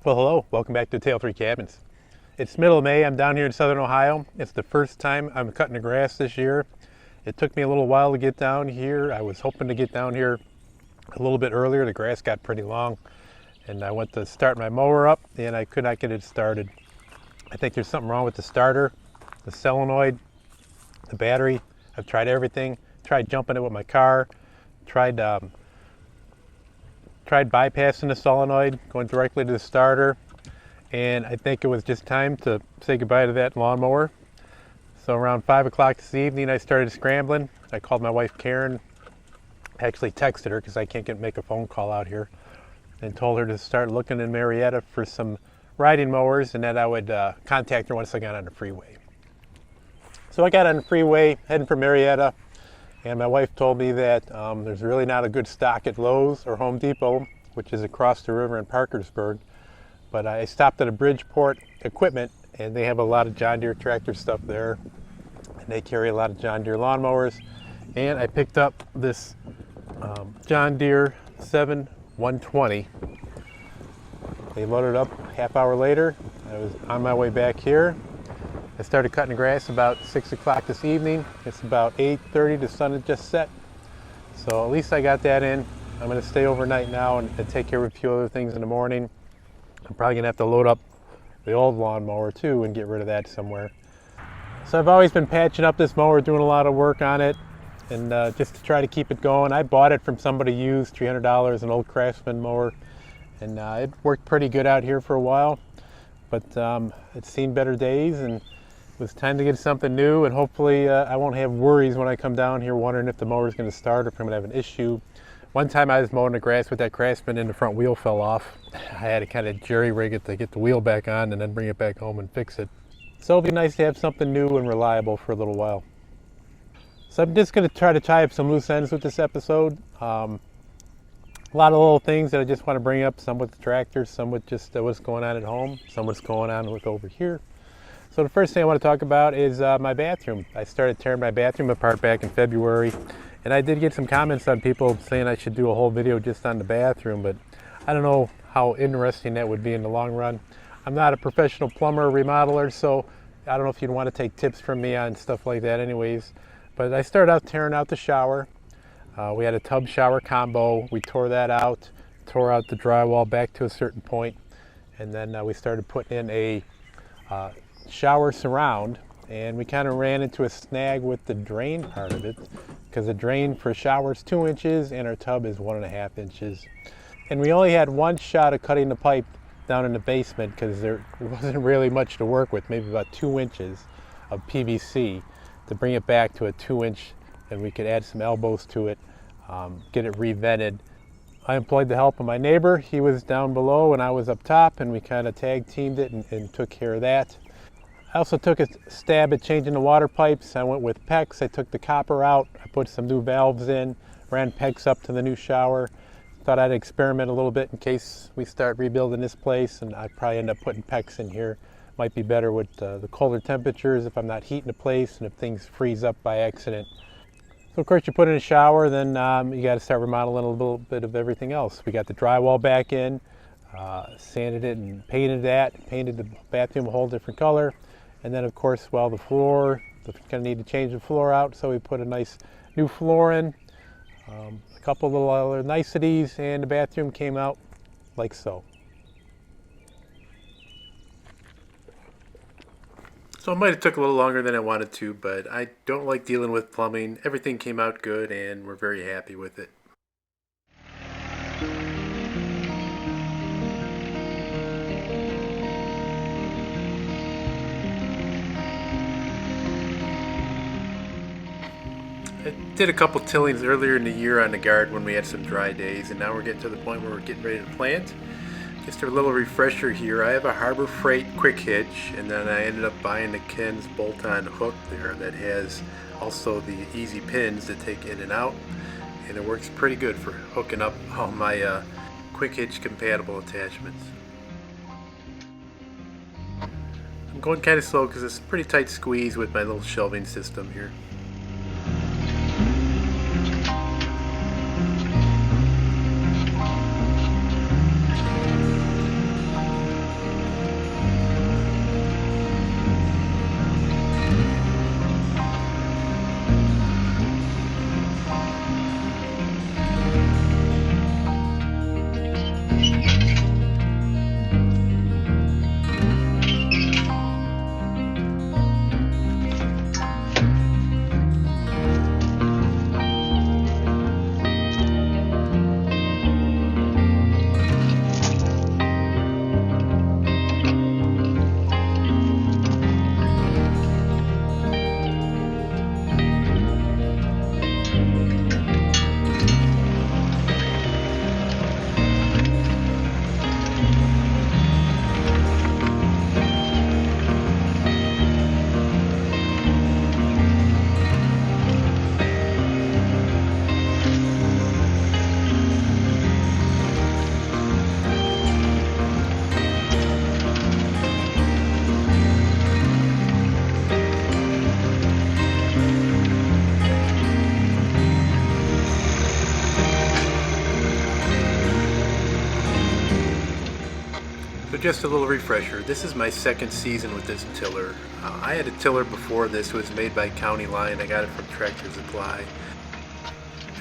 Well, hello, welcome back to Tale 3 Cabins. It's middle of May, I'm down here in southern Ohio. It's the first time I'm cutting the grass this year. It took me a little while to get down here. I was hoping to get down here a little bit earlier. The grass got pretty long and I went to start my mower up and I could not get it started. I think there's something wrong with the starter, the solenoid, the battery. I've tried everything. Tried jumping it with my car, tried bypassing the solenoid, going directly to the starter, and I think it was just time to say goodbye to that lawnmower. So around 5 o'clock this evening I started scrambling. I called my wife Karen, actually texted her because I can't make a phone call out here, and told her to start looking in Marietta for some riding mowers and that I would contact her once I got on the freeway. So I got on the freeway heading for Marietta, and my wife told me that there's really not a good stock at Lowe's or Home Depot, which is across the river in Parkersburg. But I stopped at a Bridgeport Equipment, and they have a lot of John Deere tractor stuff there. And they carry a lot of John Deere lawnmowers. And I picked up this John Deere 120. They loaded up a half hour later. I was on my way back here. I started cutting the grass about 6 o'clock this evening. It's about 8:30, the sun had just set. So at least I got that in. I'm gonna stay overnight now and take care of a few other things in the morning. I'm probably gonna have to load up the old lawnmower too and get rid of that somewhere. So I've always been patching up this mower, doing a lot of work on it, and just to try to keep it going. I bought it from somebody used, $300, an old Craftsman mower, and it worked pretty good out here for a while. But it's seen better days, and it was time to get something new, and hopefully I won't have worries when I come down here wondering if the mower is going to start or if I'm going to have an issue. One time I was mowing the grass with that Craftsman and the front wheel fell off. I had to kind of jerry-rig it to get the wheel back on and then bring it back home and fix it. So it'll be nice to have something new and reliable for a little while. So I'm just going to try to tie up some loose ends with this episode. A lot of little things that I just want to bring up, some with the tractor, some with just what's going on at home, some what's going on with over here. So the first thing I want to talk about is my bathroom. I started tearing my bathroom apart back in February, and I did get some comments on people saying I should do a whole video just on the bathroom, but I don't know how interesting that would be in the long run. I'm not a professional plumber or remodeler, so I don't know if you'd want to take tips from me on stuff like that anyways. But I started out tearing out the shower. We had a tub shower combo. We tore that out, tore out the drywall back to a certain point, and then we started putting in a shower surround, and we kind of ran into a snag with the drain part of it because the drain for shower is 2 inches and our tub is 1.5 inches. And we only had one shot of cutting the pipe down in the basement because there wasn't really much to work with, maybe about 2 inches of PVC to bring it back to a 2-inch, and we could add some elbows to it, get it re-vented. I employed the help of my neighbor. He was down below and I was up top, and we kind of tag teamed it and took care of that. I also took a stab at changing the water pipes. I went with PEX. I took the copper out. I put some new valves in, ran PEX up to the new shower. Thought I'd experiment a little bit in case we start rebuilding this place, and I'd probably end up putting PEX in here. Might be better with the colder temperatures if I'm not heating the place and if things freeze up by accident. So of course you put in a shower, then you got to start remodeling a little bit of everything else. We got the drywall back in, sanded it and painted that, painted the bathroom a whole different color. And then of course, well, the floor, gonna need to change the floor out, so we put a nice new floor in, a couple little other niceties, and the bathroom came out like so. So it might have took a little longer than I wanted to, but I don't like dealing with plumbing. Everything came out good and we're very happy with it. I did a couple tillings earlier in the year on the garden when we had some dry days, and now we're getting to the point where we're getting ready to plant. Just a little refresher here. I have a Harbor Freight quick hitch, and then I ended up buying the Ken's bolt-on hook there that has also the easy pins to take in and out, and it works pretty good for hooking up all my quick hitch compatible attachments. I'm going kind of slow because it's a pretty tight squeeze with my little shelving system here. just a little refresher. This is my second season with this tiller. I had a tiller before this. It was made by County Line. I got it from Tractor Supply.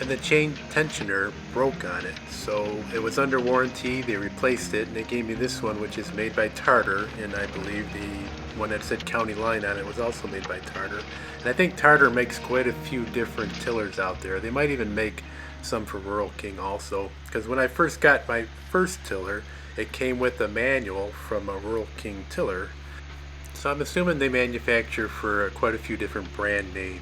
And the chain tensioner broke on it. So it was under warranty. They replaced it and they gave me this one, which is made by Tartar. And I believe the one that said County Line on it was also made by Tartar. And I think Tartar makes quite a few different tillers out there. They might even make some for Rural King also. Because when I first got my first tiller, it came with a manual from a Rural King tiller. So I'm assuming they manufacture for quite a few different brand names.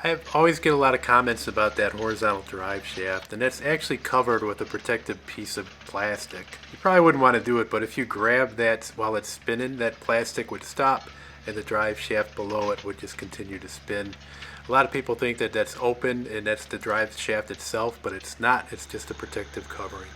I always get a lot of comments about that horizontal drive shaft, and that's actually covered with a protective piece of plastic. You probably wouldn't want to do it, but if you grab that while it's spinning, that plastic would stop and the drive shaft below it would just continue to spin. A lot of people think that that's open and that's the drive shaft itself, but it's not. It's just a protective covering.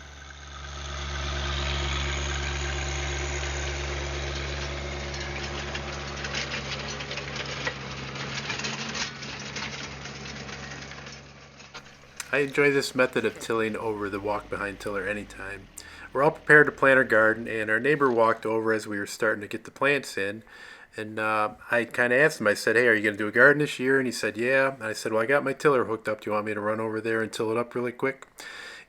I enjoy this method of tilling over the walk-behind tiller anytime. We're all prepared to plant our garden, and our neighbor walked over as we were starting to get the plants in. And I kind of asked him, I said, hey, are you going to do a garden this year? And he said, yeah. And I said, well, I got my tiller hooked up. Do you want me to run over there and till it up really quick?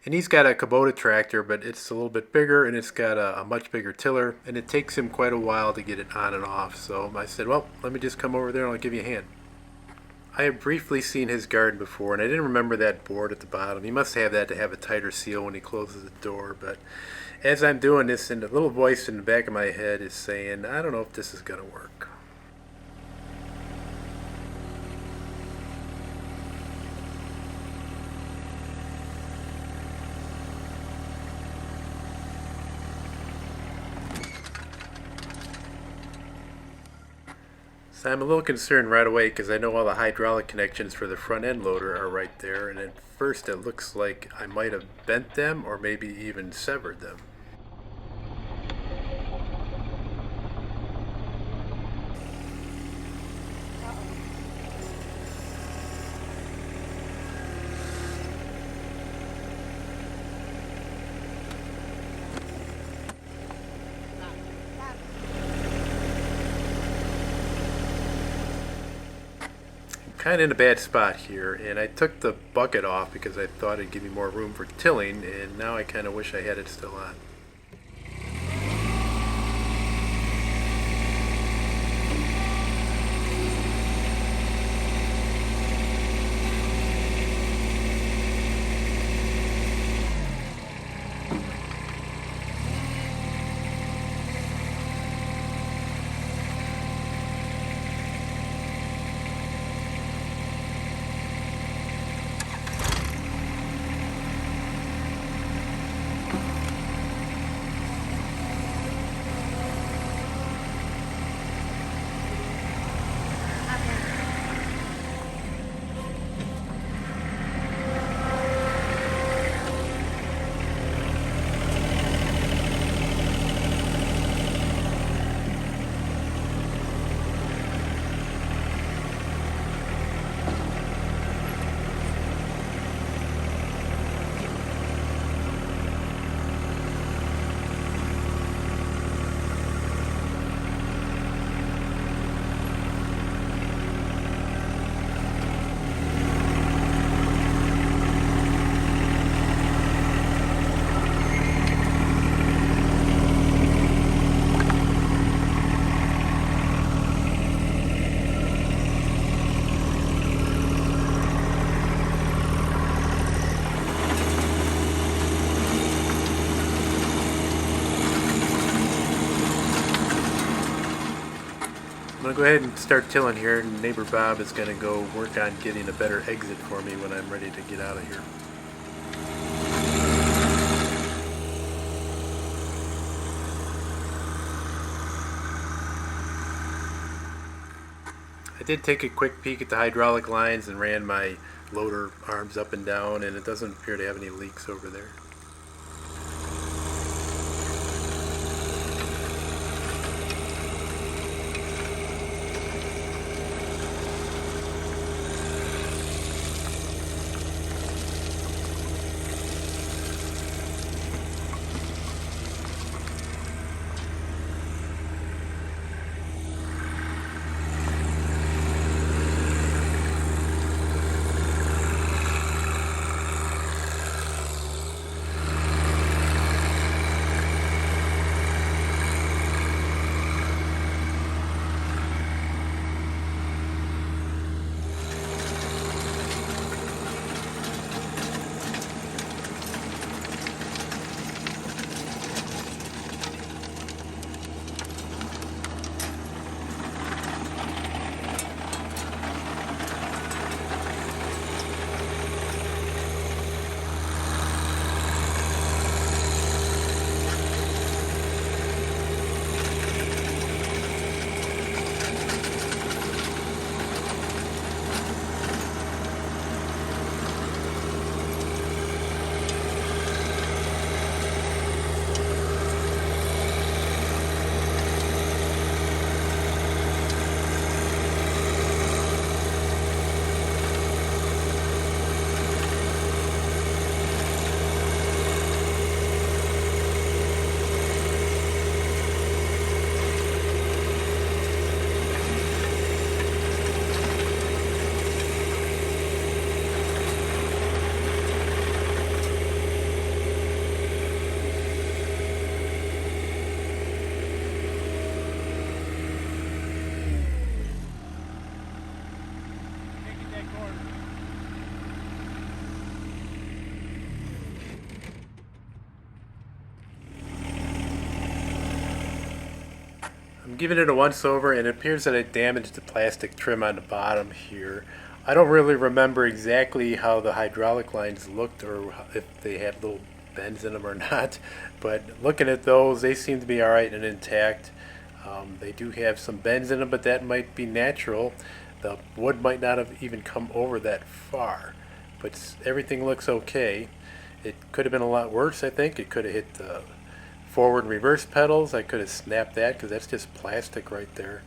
And he's got a Kubota tractor, but it's a little bit bigger, and it's got a much bigger tiller, and it takes him quite a while to get it on and off. So I said, well, let me just come over there and I'll give you a hand. I had briefly seen his garden before, and I didn't remember that board at the bottom. He must have that to have a tighter seal when he closes the door. But as I'm doing this, and the little voice in the back of my head is saying, I don't know if this is going to work. So I'm a little concerned right away because I know all the hydraulic connections for the front end loader are right there, and at first it looks like I might have bent them or maybe even severed them. Kind of in a bad spot here, and I took the bucket off because I thought it'd give me more room for tilling, and now I kind of wish I had it still on. going to go ahead and start tilling here, and neighbor Bob is going to go work on getting a better exit for me when I'm ready to get out of here. I did take a quick peek at the hydraulic lines and ran my loader arms up and down, and it doesn't appear to have any leaks over there. I'm giving it a once over, and it appears that I damaged the plastic trim on the bottom here. I don't really remember exactly how the hydraulic lines looked or if they had little bends in them or not, but looking at those, they seem to be alright and intact. They do have some bends in them, but that might be natural. The wood might not have even come over that far, but everything looks okay. It could have been a lot worse, I think. It could have hit the forward and reverse pedals. I could have snapped that because that's just plastic right there.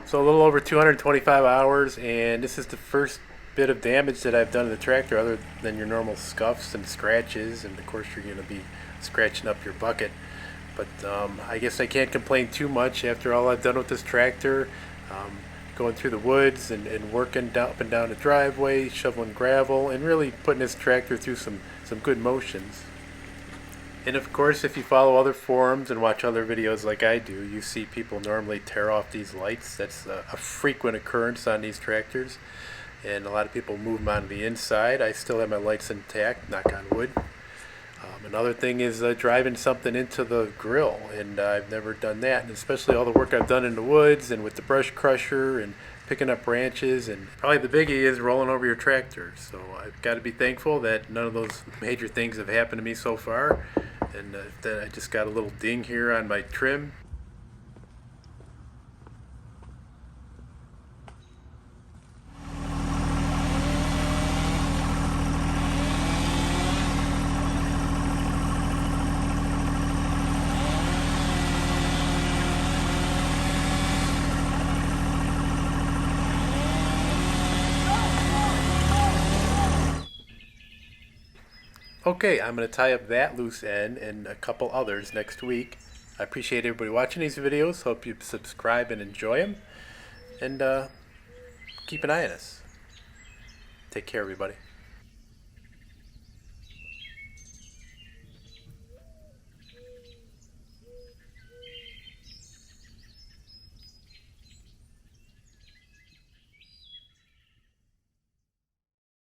So a little over 225 hours, and this is the first bit of damage that I've done to the tractor other than your normal scuffs and scratches, and of course you're going to be scratching up your bucket. But I guess I can't complain too much after all I've done with this tractor. Going through the woods and working up and down the driveway, shoveling gravel, and really putting this tractor through some good motions. And of course, if you follow other forums and watch other videos like I do, you see people normally tear off these lights. That's a frequent occurrence on these tractors, and a lot of people move them on the inside. I still have my lights intact, knock on wood. Another thing is driving something into the grill, and I've never done that, and especially all the work I've done in the woods and with the brush crusher and picking up branches, and probably the biggie is rolling over your tractor. So I've got to be thankful that none of those major things have happened to me so far, and that I just got a little ding here on my trim. Okay, I'm going to tie up that loose end and a couple others next week. I appreciate everybody watching these videos. Hope you subscribe and enjoy them. And keep an eye on us. Take care, everybody.